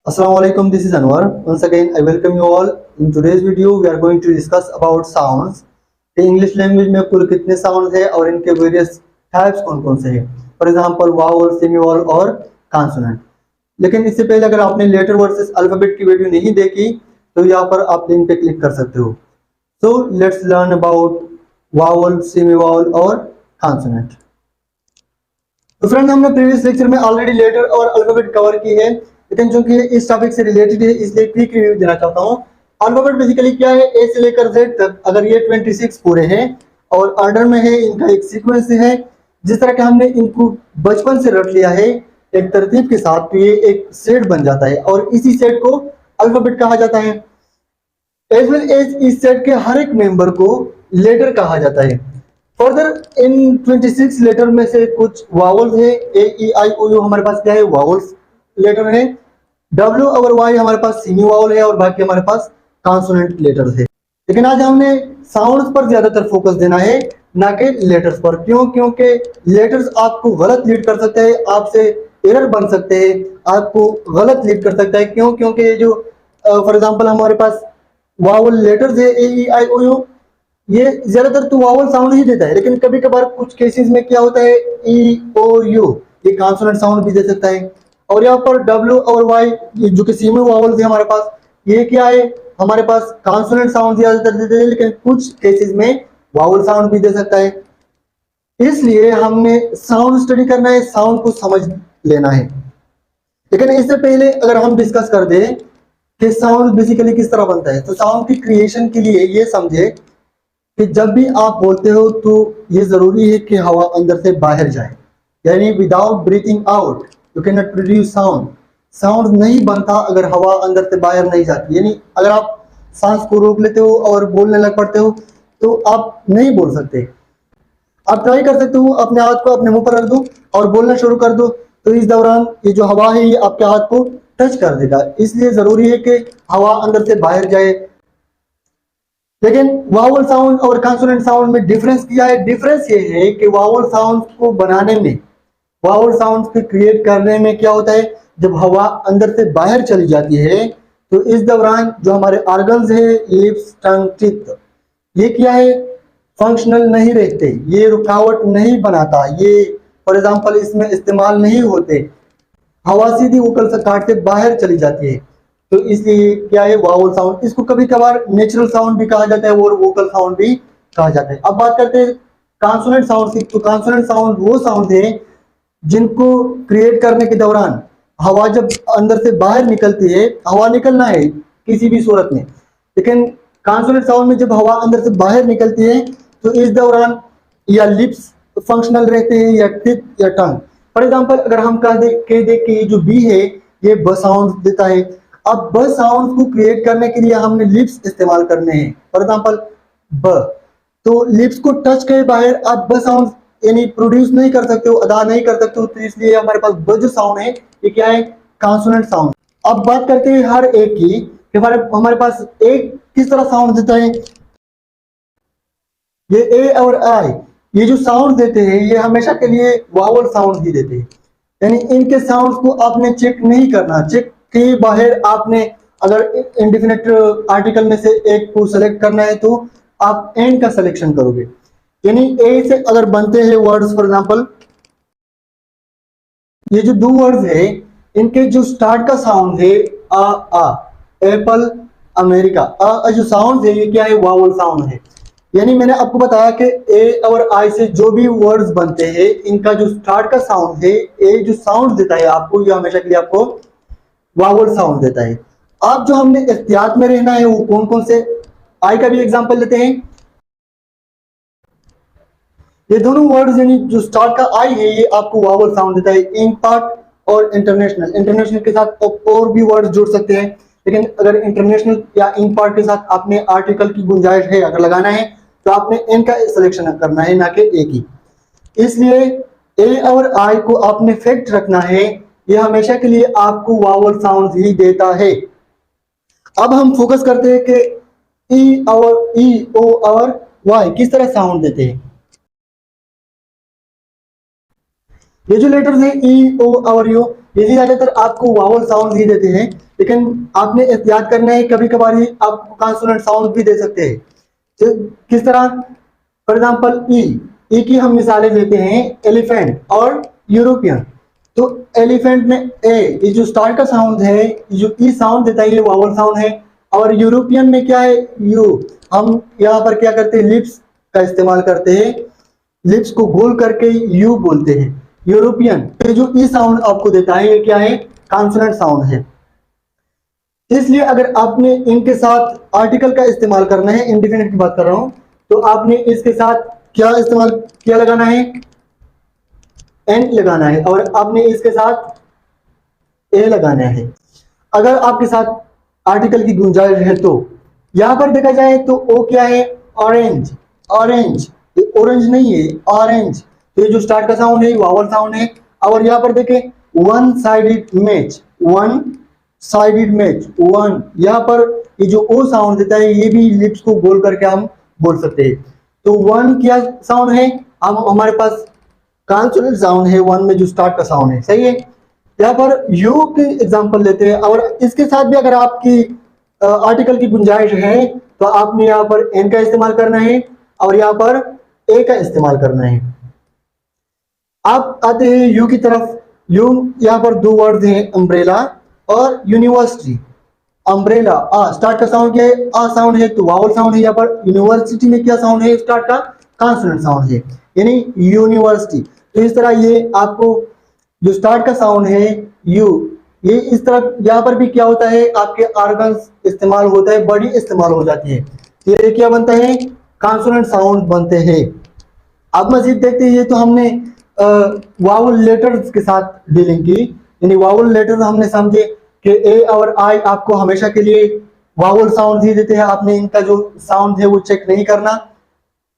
Assalamualaikum, this is Anwar. Once again, I welcome you all. In today's video, we are going to discuss about sounds. English language में कुल कितने sound है और इनके various types कौन कौन से हैं. फॉर एग्जांपल वावल, सेमीवावल और कॉन्सोनेंट. लेकिन इससे पहले अगर आपने लेटर वर्सेस अल्फाबेट की वीडियो नहीं देखी तो यहाँ पर आप लिंक पे क्लिक कर सकते हो. So let's learn about vowel, semivowel और कॉन्सोनेंट. तो फ्रेंड, हमने प्रीवियस लेक्चर में ऑलरेडी लेटर और अल्फाबेट कवर की है, लेकिन चूंकि इस टॉपिक से रिलेटेड है इसलिए क्विक रिव्यू देना चाहता हूँ. अल्फाबेट बेसिकली क्या है, ए से लेकर जेड तक. अगर ये 26 पूरे हैं और ऑर्डर में है, इनका एक सीक्वेंस है, जिस तरह के हमने इनको बचपन से रट लिया है एक तरतीब के साथ, तो ये एक सेट बन जाता है और इसी सेट को अल्फाबेट कहा जाता है. एज वेल एज इस सेट के हर एक मेंबर को लेटर कहा जाता है. फर्दर इन 26 लेटर में से कुछ वावल्स है. ए ई आई ओ यू हमारे पास क्या है, वावल्स लेटर है. डब्ल्यू और वाई हमारे पास सेमी वावल है और बाकी हमारे पास कॉन्सोनेंट लेटर्स है. लेकिन आज हमने साउंड्स पर ज्यादातर फोकस देना है, ना कि लेटर्स पर. क्यों? क्योंकि लेटर्स आपको गलत लीड कर सकते हैं, आपसे एरर बन सकते हैं, आपको गलत लीड कर सकता है. क्यों? क्योंकि ये जो फॉर एग्जांपल हमारे पास वावल लेटर्स है ए ई आई ओ यू, ये ज्यादातर तो वावल साउंड ही देता है, लेकिन कभी कभार कुछ केसेस में क्या होता है, ई ओ यू ये कॉन्सोनेंट साउंड भी दे सकता है. और यहाँ पर डब्ल्यू और वाई जो कि सेमी वावल्स है हमारे पास, ये क्या है, हमारे पास कॉन्सोनेंट साउंड ज्यादातर देते हैं, लेकिन कुछ केसेस में वावल साउंड भी दे सकता है. इसलिए हमने साउंड स्टडी करना है, साउंड को समझ लेना है. लेकिन इससे पहले अगर हम डिस्कस कर दें कि साउंड बेसिकली किस तरह बनता है, तो साउंड की क्रिएशन के लिए ये समझे कि जब भी आप बोलते हो तो ये जरूरी है कि हवा अंदर से बाहर जाए. यानी without breathing out you can not produce sound. Sound नहीं बनता अगर हवा अंदर से बाहर नहीं जाती. यानी अगर आप सांस को रोक लेते हो और बोलने लग पड़ते हो तो आप नहीं बोल सकते. आप ट्राई कर सकते हो, अपने हाथ को अपने मुंह पर रख दो और बोलना शुरू कर दो, तो इस दौरान ये जो हवा है ये आपके हाथ को टच कर देगा. इसलिए जरूरी है कि हवा अंदर से बाहर जाए. लेकिन वावल साउंड और कॉन्सोनेंट साउंड में डिफरेंस क्या है? डिफरेंस ये है कि वावल साउंड को बनाने में, वावल साउंड को क्रिएट करने में क्या होता है, जब हवा अंदर से बाहर चली जाती है तो इस दौरान जो हमारे ऑर्गन्स है, लिप्स, टंग, टीथ, ये क्या है, फंक्शनल नहीं रहते, ये रुकावट नहीं बनाता, ये फॉर एग्जांपल इसमें इस्तेमाल नहीं होते. हवा सीधी ऊपर से काट के बाहर चली जाती है. तो इसलिए क्या है, वावल साउंड. इसको कभी कभार नेचुरल साउंड भी कहा जाता है और वोकल साउंड भी कहा जाता है. अब बात करते हैं कॉन्सोनेंट साउंड की. तो कॉन्सोनेंट साउंड वो साउंड है जिनको क्रिएट करने के दौरान हवा जब अंदर से बाहर निकलती है, हवा निकलना है किसी भी सूरत में, लेकिन कॉन्सोनेंट साउंड में जब हवा अंदर से बाहर निकलती है तो इस दौरान या लिप्स फंक्शनल रहते हैं या टिप या टंग. फॉर एग्जांपल अगर हम कह दे कि ये जो बी है ये ब साउंड देता है. अब ब साउंड को क्रिएट करने के लिए हमने लिप्स इस्तेमाल करने हैं. फॉर एग्जांपल ब, तो लिप्स को टच के बाहर आप ब साउंड यानी प्रोड्यूस नहीं कर सकते हो, अदा नहीं कर सकते हो. तो इसलिए हमारे पास ब जो साउंड है ये क्या है, कॉन्सोनेंट साउंड. अब बात करते हैं हर एक की कि हमारे पास एक किस तरह साउंड देता है. ये ए और आई ये जो साउंड देते हैं ये हमेशा के लिए वावल साउंड ही देते हैं. यानी इनके साउंड्स को आपने चेक नहीं करना. चेक के बाहर आपने अगर इंडिफिनिट आर्टिकल में से एक को सेलेक्ट करना है तो आप एंड का सिलेक्शन करोगे. यानी ए से अगर बनते हैं वर्ड्स, फॉर एग्जांपल ये जो दो वर्ड्स है इनके जो स्टार्ट का साउंड है आ, एप्पल, अमेरिका, जो साउंड है ये क्या है, वावल साउंड है. यानी मैंने आपको बताया कि ए और आई से जो भी वर्ड्स बनते हैं इनका जो स्टार्ट का साउंड है, ए जो साउंड देता है आपको, ये हमेशा के लिए आपको वावल साउंड देता है. आप जो हमने एहतियात में रहना है वो कौन कौन से, आई का भी एग्जांपल लेते हैं. ये दोनों वर्ड्स यानी जो स्टार्ट का आई है ये आपको वावल साउंड देता है. इन पार्ट और इंटरनेशनल, इंटरनेशनल के साथ और भी वर्ड्स जुड़ सकते हैं, लेकिन अगर इंटरनेशनल या इन पार्ट के साथ आपने आर्टिकल की गुंजाइश है अगर लगाना है तो आपने इन का सिलेक्शन करना है, ना कि ए की. इसलिए ए और आई को आपने फैक्ट रखना है, ये हमेशा के लिए आपको वावल साउंड ही देता है. अब हम फोकस करते हैं कि ई और ई ओ और वाई किस तरह साउंड देते हैं. ये जो लेटर्स है ई ओ और यू ये ज्यादातर आपको वावल साउंड ही देते हैं, लेकिन आपने एहतियात करना है, कभी कभार ही आप कॉन्सोनेंट साउंड भी दे सकते हैं। तो किस तरह? फॉर एग्जाम्पल ई की हम मिसालें देते हैं, एलिफेंट और यूरोपियन। तो एलिफेंट में ये जो स्टार्ट का साउंड है, जो ई साउंड देता है, ये वावल साउंड है। और यूरोपियन में क्या है? यू। हम यहाँ पर क्या करते हैं? लिप्स का इस्तेमाल करते हैं, लिप्स को गोल करके यू बोलते हैं। यूरोपियन ये जो ई साउंड आपको देता है, ये क्या है? कॉन्सोनेंट साउंड है। इसलिए अगर आपने इनके साथ आर्टिकल का इस्तेमाल करना है, इंडिफिनिट की बात कर रहा हूं, तो आपने इसके साथ क्या इस्तेमाल क्या लगाना है? एन लगाना है, और आपने इसके साथ ए लगाना है। अगर आपके साथ आर्टिकल की गुंजाइश है तो यहां पर देखा जाए तो ओ क्या है? ऑरेंज। ऑरेंज, ये ऑरेंज नहीं है, ऑरेंज। तो ये जो स्टार्ट का साउंड है, वावल साउंड है। और यहाँ पर देखें, one sided match, one sided match, one. यहाँ पर ये जो ओ साउंड देता है, ये भी लिप्स को गोल करके हम बोल सकते हैं। तो वन क्या साउंड है? हम हमारे पास कॉन्सोनेंट साउंड है वन में, जो स्टार्ट का साउंड है, सही है। यहाँ पर यू की एग्जांपल लेते हैं, और इसके साथ भी अगर आपकी आर्टिकल की गुंजाइश है तो आपने यहाँ पर एन का इस्तेमाल करना है, और यहाँ पर ए का इस्तेमाल करना है। आप आते हैं यू की तरफ। यू यहाँ पर दो वर्ड हैं, अम्ब्रेला और यूनिवर्सिटी। अम्ब्रेला, आ स्टार्ट का साउंड क्या है? आ साउंड है, तो वावल साउंड है। यहाँ पर यूनिवर्सिटी में क्या साउंड है? स्टार्ट का कॉन्सोनेंट साउंड है, यानी यूनिवर्सिटी। तो इस तरह ये आपको जो स्टार्ट का साउंड है यू, ये इस तरह यहाँ पर भी क्या होता है? आपके ऑर्गन्स इस्तेमाल होता है, बॉडी इस्तेमाल हो जाती है, ये क्या बनता है? कॉन्सोनेंट साउंड बनते हैं। अब मजीद देखते हैं, ये तो हमने वावल लेटर्स के साथ डीलिंग की, यानी वावल लेटर्स हमने समझे कि ए और आई आपको हमेशा के लिए वावल साउंड ही देते हैं, आपने इनका जो साउंड है वो चेक नहीं करना।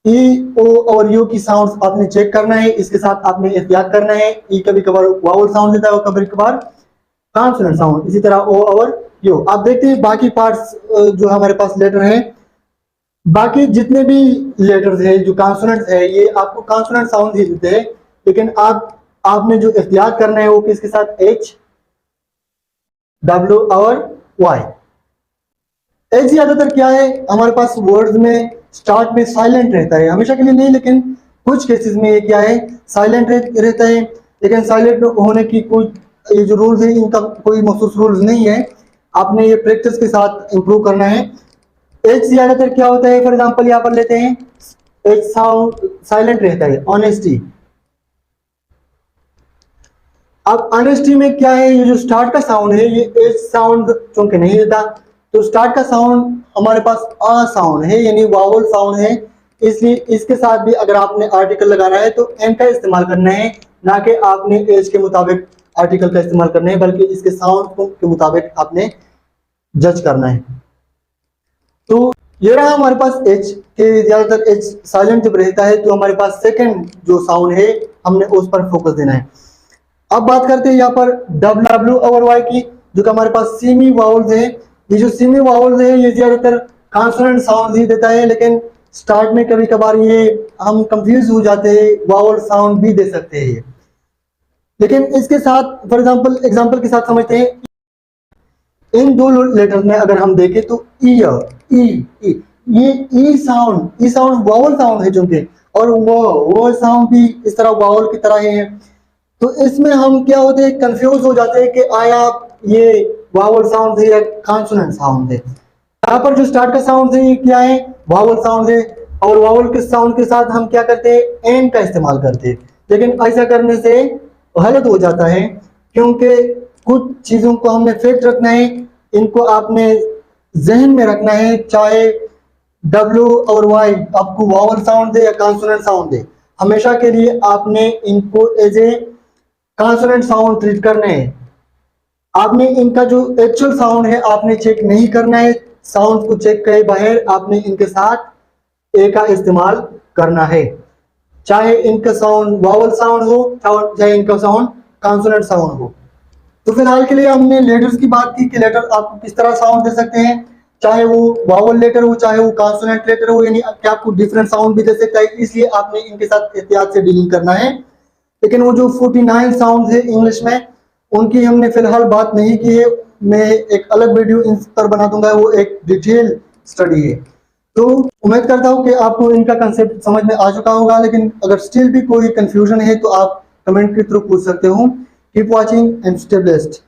ई, ओ और यू की साउंड्स आपने चेक करना है, इसके साथ आपने एहतियात करना है। ई कभी कभार वावल साउंड देता है और कभी कभार कॉन्सोनेंट साउंड, इसी तरह ओ और यू। आप देखते हैं बाकी पार्ट्स जो हमारे पास लेटर है, बाकी जितने भी लेटर्स है जो कॉन्सोनेंट्स है, ये आपको कॉन्सोनेंट साउंड ही देते हैं, लेकिन आपने जो एहतियात करना है वो किसके साथ? एच, डब्ल्यू और वाई। एच ज्यादातर क्या है हमारे पास वर्ड्स में स्टार्ट में साइलेंट रहता है, हमेशा के लिए नहीं, लेकिन कुछ केसेस में ये क्या है? साइलेंट रहता है। लेकिन साइलेंट होने की कुछ ये जो रूल्स है, इनका कोई मखसूस रूल्स नहीं है, आपने ये प्रैक्टिस के साथ इंप्रूव करना है। एच ज्यादातर क्या होता है? फॉर एग्जांपल यहाँ पर लेते हैं, एच साउंड साइलेंट रहता है। ऑनेस्टी, अब ऑनेस्टी में क्या है? ये जो स्टार्ट का साउंड है, ये एच साउंड चूंकि नहीं देता, तो स्टार्ट का साउंड हमारे पास आ साउंड है, यानी वावल साउंड है। इसलिए इसके साथ भी अगर आपने आर्टिकल लगाना है तो एन का इस्तेमाल करना है, ना कि आपने एच के मुताबिक आर्टिकल का इस्तेमाल करना है, बल्कि इसके साउंड के मुताबिक आपने जज करना है। तो ये रहा हमारे पास एच के, ज्यादातर एच साइलेंट जब रहता है तो हमारे पास सेकंड जो साउंड है हमने उस पर फोकस देना है। अब बात करते हैं यहाँ पर डब्ल्यू और वाई की, जो कि हमारे पास सेमी वावल्स है। ये जो सेमी वावल्स है ये ज्यादातर कॉन्सोनेंट साउंड ही देता है, लेकिन स्टार्ट में कभी कभार ये हम कंफ्यूज हो जाते हैं, वावल साउंड भी दे सकते हैं। लेकिन इसके साथ फॉर एग्जांपल के साथ समझते हैं, इन दो लेटर्स में अगर हम देखें तो ये ई साउंड वावल साउंड है चूंकि, और वो साउंड भी इस तरह वावल की तरह है। तो इसमें हम क्या होते हैं? कंफ्यूज हो जाते हैं कि आया ये वावल साउंड है या कॉन्सोनेंट साउंड है। यहाँ पर जो स्टार्ट का साउंड है ये क्या है? वावल साउंड है, और वावल के साउंड के साथ हम क्या करते हैं? एन का इस्तेमाल करते हैं। लेकिन ऐसा करने से गलत हो जाता है, क्योंकि कुछ चीजों को हमने फैक्ट रखना है, इनको आपने जहन में रखना है, चाहे डब्ल्यू और वाई आपको वावल साउंड दे या कॉन्सोनेंट साउंड दे, हमेशा के लिए आपने इनको as a consonant sound treat करना है। आपने इनका जो एक्चुअल साउंड है आपने चेक नहीं करना है, साउंड को चेक करे बगैर आपने इनके साथ ए का इस्तेमाल करना है, चाहे इनका साउंड वावल साउंड हो चाहे इनका साउंड कॉन्सोनेंट साउंड हो। तो फिलहाल के लिए हमने लेटर्स की बात की कि लेटर आपको किस तरह साउंड दे सकते हैं, चाहे वो वावल लेटर हो चाहे वो कॉन्सोनेंट लेटर हो, यानी कि आपको डिफरेंट साउंड भी दे सकता है, इसलिए आपने इनके साथ एहतियात से डीलिंग करना है। लेकिन वो जो 49 साउंड है इंग्लिश में, उनकी हमने फिलहाल बात नहीं की है, मैं एक अलग वीडियो इन पर बना दूंगा, वो एक डिटेल स्टडी है। तो उम्मीद करता हूँ कि आपको इनका कंसेप्ट समझ में आ चुका होगा, लेकिन अगर स्टिल भी कोई कंफ्यूजन है तो आप कमेंट के थ्रू पूछ सकते हो। Keep watching and stay blessed.